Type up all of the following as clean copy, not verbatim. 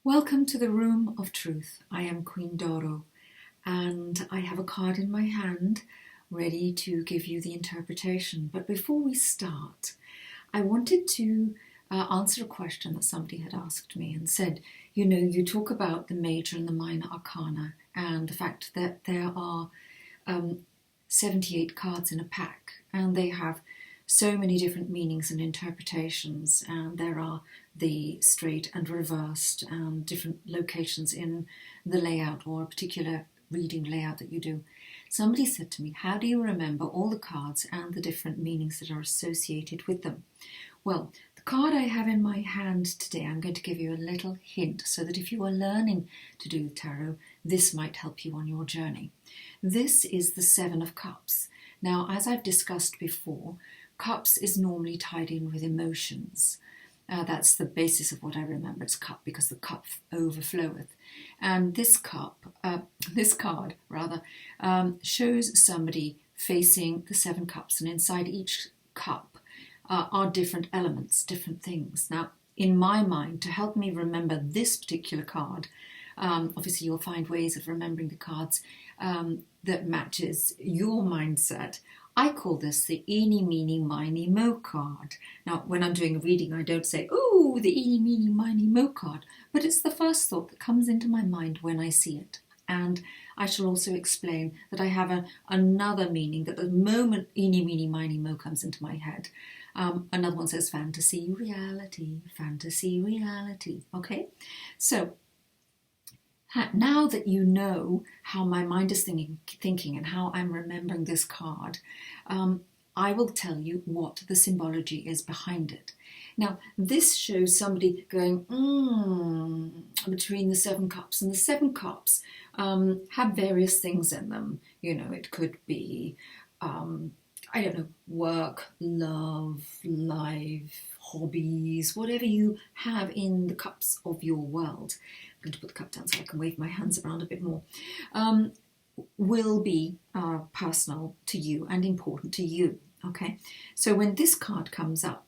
Welcome to the Room of Truth. I am Queen Doro, and I have a card in my hand ready to give you the interpretation. But before we start, I wanted to answer a question that somebody had asked me and said, you talk about the major and the minor arcana and the fact that there are 78 cards in a pack and they have so many different meanings and interpretations, and there are the straight and reversed and different locations in the layout or a particular reading layout that you do. Somebody said to me, how do you remember all the cards and the different meanings that are associated with them? Well, the card I have in my hand today, I'm going to give you a little hint so that if you are learning to do tarot, this might help you on your journey. This is the Seven of Cups. Now, as I've discussed before, cups is normally tied in with emotions. That's the basis of what I remember. It's cup because the cup overfloweth. And this card shows somebody facing the seven cups, and inside each cup are different elements, different things. Now, in my mind, to help me remember this particular card, obviously you'll find ways of remembering the cards that matches your mindset. I call this the eeny, meeny, miny, mo card. Now, when I'm doing a reading, I don't say, oh, the eeny, meeny, miny, mo card, but it's the first thought that comes into my mind when I see it. And I shall also explain that I have another meaning, that the moment eeny, meeny, miny, mo comes into my head, another one says fantasy, reality, okay? So, now that you know how my mind is thinking and how I'm remembering this card, I will tell you what the symbology is behind it. Now, this shows somebody going, between the seven cups. And the seven cups have various things in them. It could be, work, love, life, hobbies, whatever you have in the cups of your world. I'm going to put the cup down so I can wave my hands around a bit more. Will be personal to you and important to you. Okay, so when this card comes up,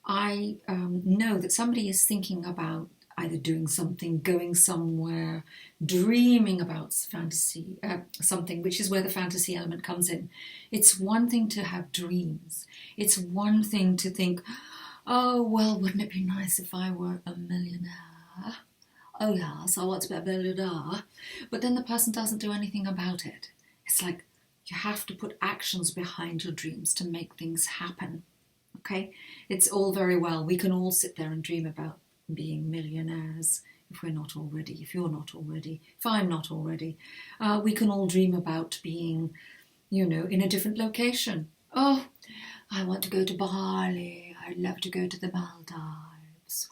I know that somebody is thinking about either doing something, going somewhere, dreaming about fantasy, something, which is where the fantasy element comes in. It's one thing to have dreams. It's one thing to think, oh, well, wouldn't it be nice if I were a millionaire? Oh, yes, I want to be a millionaire. But then the person doesn't do anything about it. It's like you have to put actions behind your dreams to make things happen. Okay? It's all very well. We can all sit there and dream about being millionaires if we're not already, if you're not already, if I'm not already. We can all dream about being, in a different location. Oh, I want to go to Bali. I'd love to go to the Maldives.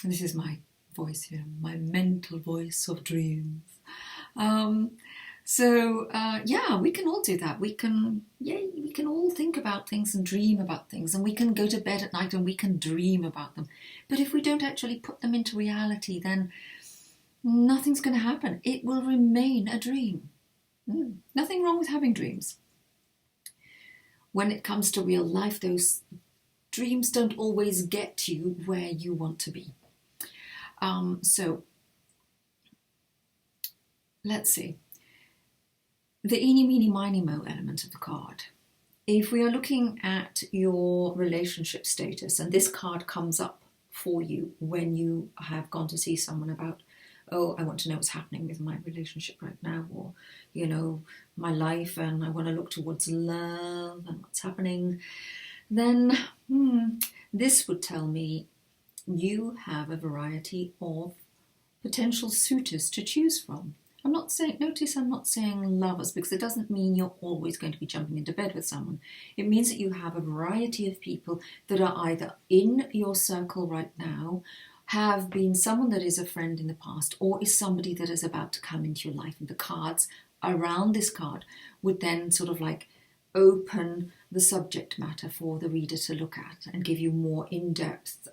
This is my voice here, my mental voice of dreams. We can all do that. We can all think about things and dream about things, and we can go to bed at night and we can dream about them. But if we don't actually put them into reality, then nothing's going to happen. It will remain a dream. Nothing wrong with having dreams. When it comes to real life, those dreams don't always get you where you want to be. So let's see. The eeny, meeny, miny, mo element of the card. If we are looking at your relationship status, and this card comes up for you when you have gone to see someone about, oh, I want to know what's happening with my relationship right now, or, my life, and I want to look towards love and what's happening, then this would tell me you have a variety of potential suitors to choose from. I'm not saying lovers, because it doesn't mean you're always going to be jumping into bed with someone. It means that you have a variety of people that are either in your circle right now, have been someone that is a friend in the past, or is somebody that is about to come into your life. And the cards around this card would then sort of like open the subject matter for the reader to look at and give you more in-depth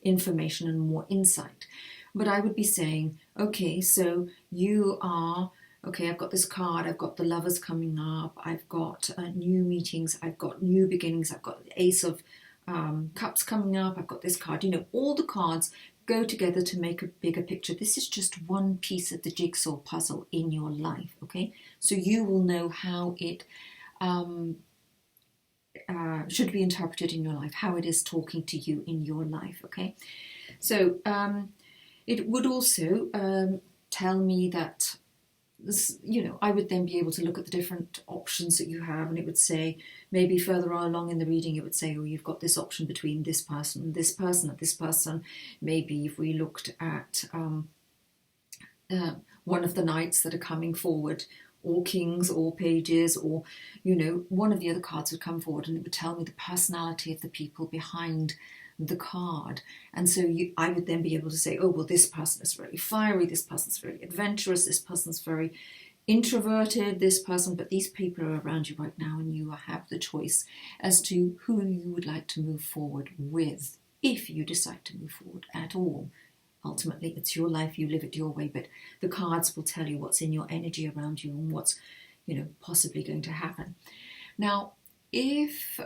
information and more insight. But I would be saying, okay, so you are, okay, I've got this card, I've got the lovers coming up, I've got new meetings, I've got new beginnings, I've got the Ace of Cups coming up, I've got this card, all the cards go together to make a bigger picture. This is just one piece of the jigsaw puzzle in your life, okay? So you will know how it should be interpreted in your life, how it is talking to you in your life, okay? So it would also tell me that, I would then be able to look at the different options that you have, and it would say, maybe further along in the reading, it would say, oh, you've got this option between this person and this person and this person. Maybe if we looked at one of the knights that are coming forward, or kings or pages, or, one of the other cards would come forward and it would tell me the personality of the people behind the card. And so I would then be able to say, oh, well, this person is really fiery, this person's very adventurous, this person's very introverted, this person, but these people are around you right now and you have the choice as to who you would like to move forward with, if you decide to move forward at all. Ultimately, it's your life, you live it your way, but the cards will tell you what's in your energy around you and what's, possibly going to happen. Now, if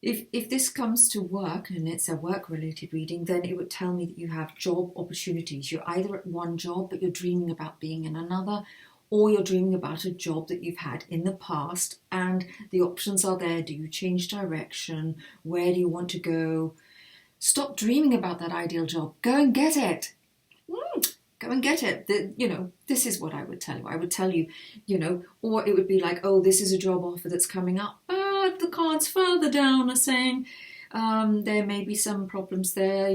if this comes to work and it's a work-related reading, then it would tell me that you have job opportunities. You're either at one job, but you're dreaming about being in another, or you're dreaming about a job that you've had in the past, and the options are there. Do you change direction? Where do you want to go? Stop dreaming about that ideal job. Go and get it. Go and get it. This is what I would tell you. I would tell you, or it would be like, oh, this is a job offer that's coming up. But the cards further down are saying there may be some problems there,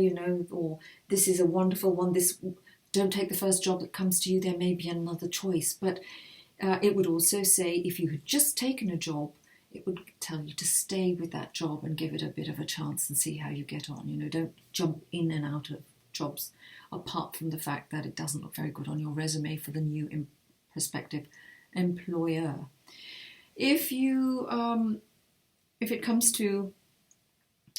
or this is a wonderful one. Don't take the first job that comes to you. There may be another choice. But it would also say, if you had just taken a job, it would tell you to stay with that job and give it a bit of a chance and see how you get on. Don't jump in and out of jobs, apart from the fact that it doesn't look very good on your resume for the new prospective employer. If it comes to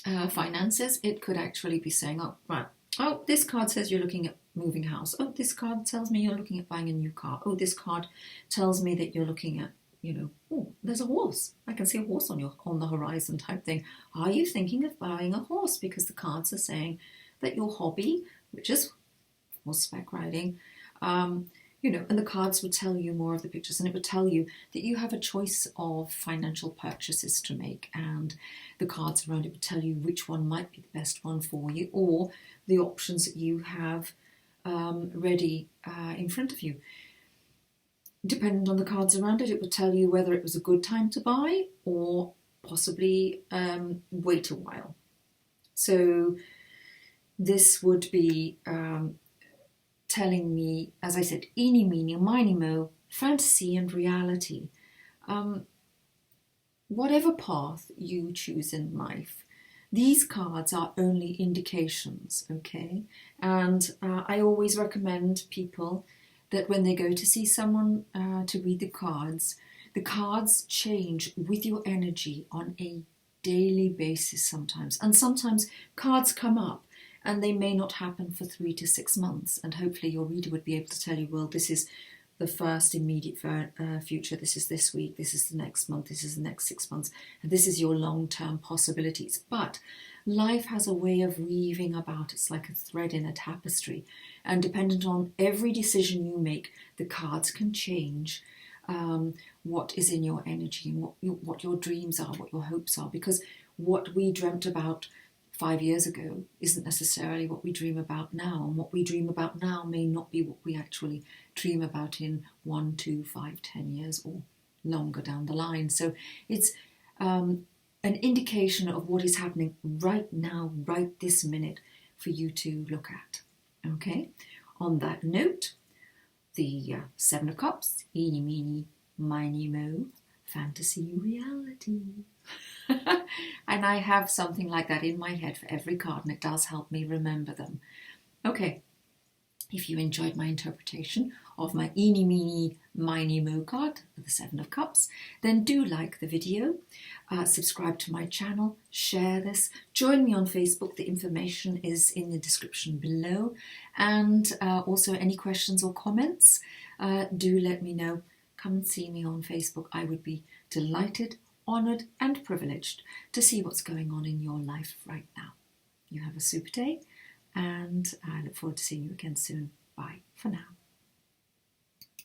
finances, it could actually be saying, oh, right, oh, this card says you're looking at moving house. Oh, this card tells me you're looking at buying a new car. Oh, this card tells me that you're looking at, oh, there's a horse. I can see a horse on the horizon type thing. Are you thinking of buying a horse? Because the cards are saying that your hobby, which is horseback riding, and the cards would tell you more of the pictures, and it would tell you that you have a choice of financial purchases to make, and the cards around it would tell you which one might be the best one for you, or the options that you have ready in front of you. Depending on the cards around it, it would tell you whether it was a good time to buy or possibly wait a while. So this would be telling me, as I said, eeny, meeny, miny, mo, fantasy and reality. Whatever path you choose in life, these cards are only indications, okay? And I always recommend people that when they go to see someone to read the cards change with your energy on a daily basis sometimes. And sometimes cards come up and they may not happen for 3 to 6 months. And hopefully your reader would be able to tell you, well, this is the first immediate future, this is this week, this is the next month, this is the next 6 months, and this is your long-term possibilities. But life has a way of weaving about. It's like a thread in a tapestry, and dependent on every decision you make, the cards can change what is in your energy and what your dreams are, what your hopes are, because what we dreamt about 5 years ago isn't necessarily what we dream about now, and what we dream about now may not be what we actually dream about in 1, 2, 5, 10 years or longer down the line. So it's an indication of what is happening right now, right this minute, for you to look at. Okay, on that note, the Seven of Cups, eeny, meeny, miny, mo, fantasy, reality. And I have something like that in my head for every card, and it does help me remember them. Okay, if you enjoyed my interpretation of my eeny, meeny, miny, mo card, the Seven of Cups, then do like the video, subscribe to my channel, share this, join me on Facebook. The information is in the description below. And also any questions or comments, do let me know. Come and see me on Facebook. I would be delighted, honoured and privileged to see what's going on in your life right now. You have a super day, and I look forward to seeing you again soon. Bye for now.